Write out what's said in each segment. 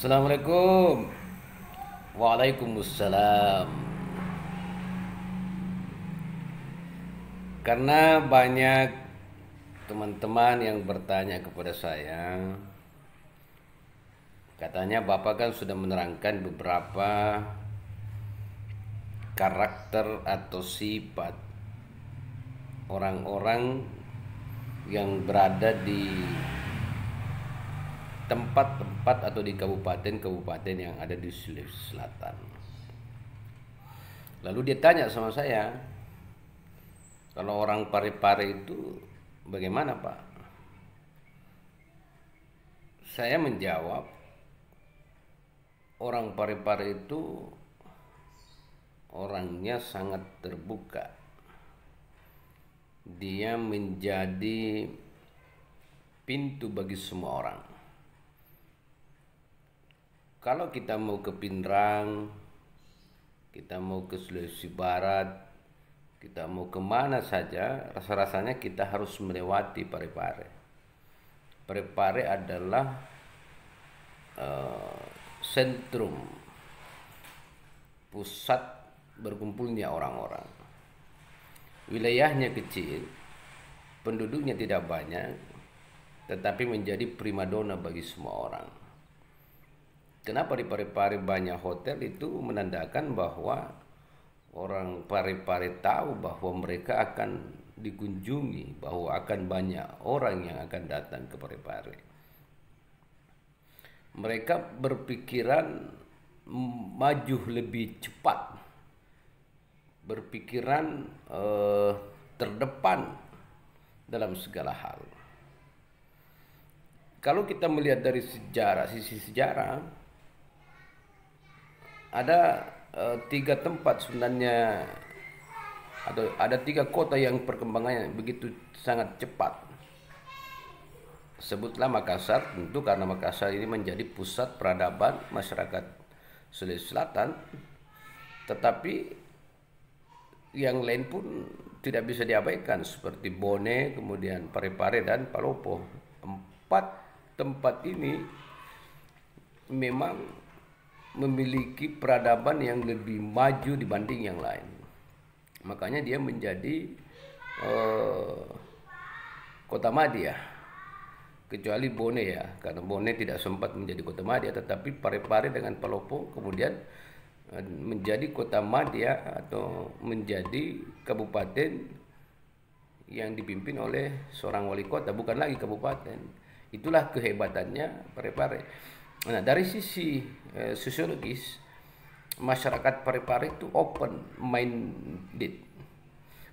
Assalamualaikum. Waalaikumsalam. Karena banyak teman-teman yang bertanya kepada saya, katanya Bapak kan sudah menerangkan beberapa karakter atau sifat orang-orang yang berada di tempat-tempat atau di kabupaten-kabupaten yang ada di Sulawesi Selatan. Lalu dia tanya sama saya, kalau orang Parepare itu bagaimana, Pak? Saya menjawab, orang Parepare itu orangnya sangat terbuka. Dia menjadi pintu bagi semua orang. Kalau kita mau ke Pindrang, kita mau ke Sulawesi Barat, kita mau kemana saja, rasa-rasanya kita harus melewati Parepare. Parepare adalah sentrum, pusat berkumpulnya orang-orang. Wilayahnya kecil, penduduknya tidak banyak, tetapi menjadi primadona bagi semua orang. Kenapa di Parepare banyak hotel? Itu menandakan bahwa orang Parepare tahu bahwa mereka akan dikunjungi, bahwa akan banyak orang yang akan datang ke Parepare. Mereka berpikiran maju lebih cepat, berpikiran terdepan dalam segala hal. Kalau kita melihat dari sisi sejarah, ada tiga tempat sebenarnya, ada tiga kota yang perkembangannya begitu sangat cepat. Sebutlah Makassar, tentu karena Makassar ini menjadi pusat peradaban masyarakat Sulawesi Selatan, tetapi yang lain pun tidak bisa diabaikan seperti Bone, kemudian Parepare dan Palopo. Empat tempat ini memang memiliki peradaban yang lebih maju dibanding yang lain. Makanya dia menjadi kota madya. Kecuali Bone ya, karena Bone tidak sempat menjadi kota madya, tetapi Parepare dengan Palopo kemudian menjadi kota madya atau menjadi kabupaten yang dipimpin oleh seorang wali kota, bukan lagi kabupaten. Itulah kehebatannya Parepare. Nah, dari sisi sosiologis, masyarakat Parepare itu open minded.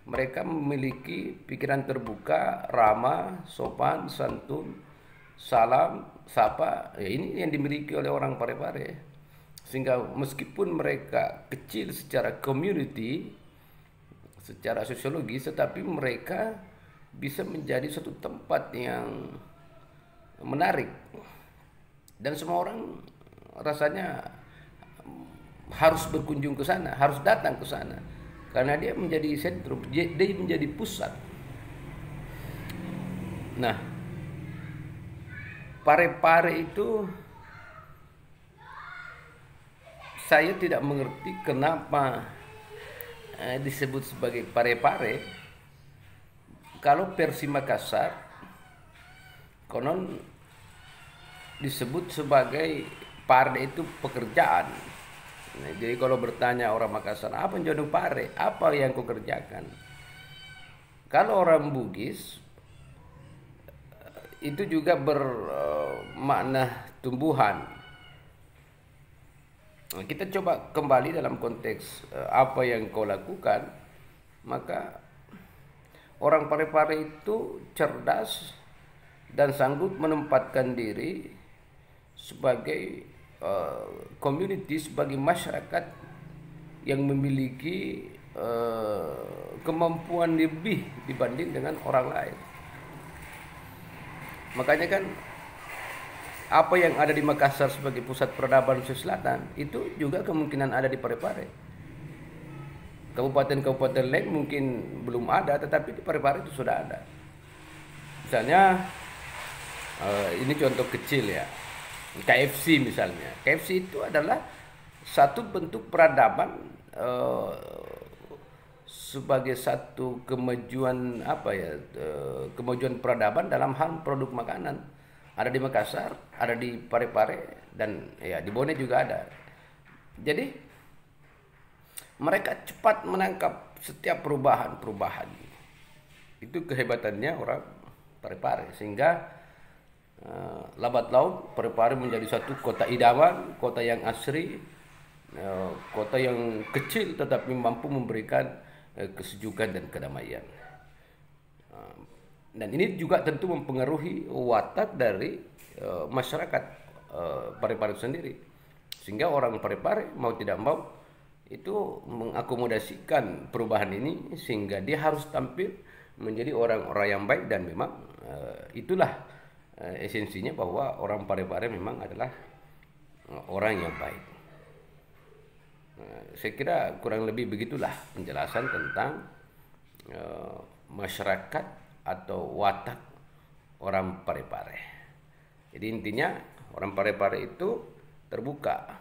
Mereka memiliki pikiran terbuka, ramah, sopan, santun, salam, sapa. Ya, ini yang dimiliki oleh orang Parepare. Sehingga meskipun mereka kecil secara community, secara sosiologis, tetapi mereka bisa menjadi suatu tempat yang menarik. Dan semua orang rasanya harus berkunjung ke sana, harus datang ke sana. Karena dia menjadi sentrum, dia menjadi pusat. Nah, Parepare itu saya tidak mengerti kenapa disebut sebagai Parepare. Kalau versi Makassar, konon disebut sebagai pare itu pekerjaan. Nah, jadi kalau bertanya orang Makassar, apa yang jodoh pare? Apa yang kau kerjakan? Kalau orang Bugis itu juga bermakna tumbuhan. Nah, kita coba kembali dalam konteks apa yang kau lakukan, maka orang Parepare itu cerdas dan sanggup menempatkan diri sebagai community, sebagai masyarakat yang memiliki kemampuan lebih dibanding dengan orang lain. Makanya kan apa yang ada di Makassar sebagai pusat peradaban Sulawesi Selatan itu juga kemungkinan ada di Parepare. Kabupaten-kabupaten lain mungkin belum ada, tetapi di Parepare itu sudah ada. Misalnya ini contoh kecil ya. KFC misalnya. KFC itu adalah satu bentuk peradaban sebagai satu kemajuan apa ya, kemajuan peradaban dalam hal produk makanan. Ada di Makassar, ada di Parepare, dan ya di Bone juga ada. Jadi mereka cepat menangkap setiap perubahan-perubahan. Itu kehebatannya orang Parepare, sehingga lambat laun Parepare menjadi satu kota idaman, kota yang asri, kota yang kecil tetapi mampu memberikan kesejukan dan kedamaian. Dan ini juga tentu mempengaruhi watak dari masyarakat Parepare sendiri, sehingga orang Parepare mau tidak mau itu mengakomodasikan perubahan ini, sehingga dia harus tampil menjadi orang-orang yang baik. Dan memang itulah esensinya, bahwa orang Parepare memang adalah orang yang baik. Saya kira kurang lebih begitulah penjelasan tentang masyarakat atau watak orang Parepare. Jadi intinya orang Parepare itu terbuka,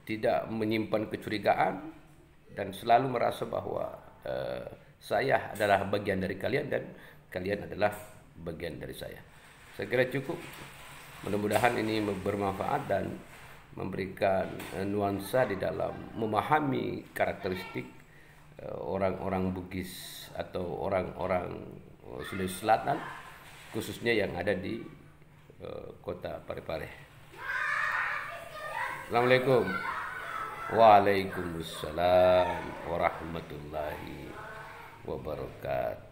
tidak menyimpan kecurigaan, dan selalu merasa bahwa saya adalah bagian dari kalian dan kalian adalah bagian dari saya. Saya kira cukup. Mudah-mudahan ini bermanfaat dan memberikan nuansa di dalam memahami karakteristik orang-orang Bugis atau orang-orang Sulawesi Selatan, khususnya yang ada di kota Parepare. Assalamualaikum. Waalaikumsalam warahmatullahi wabarakatuh.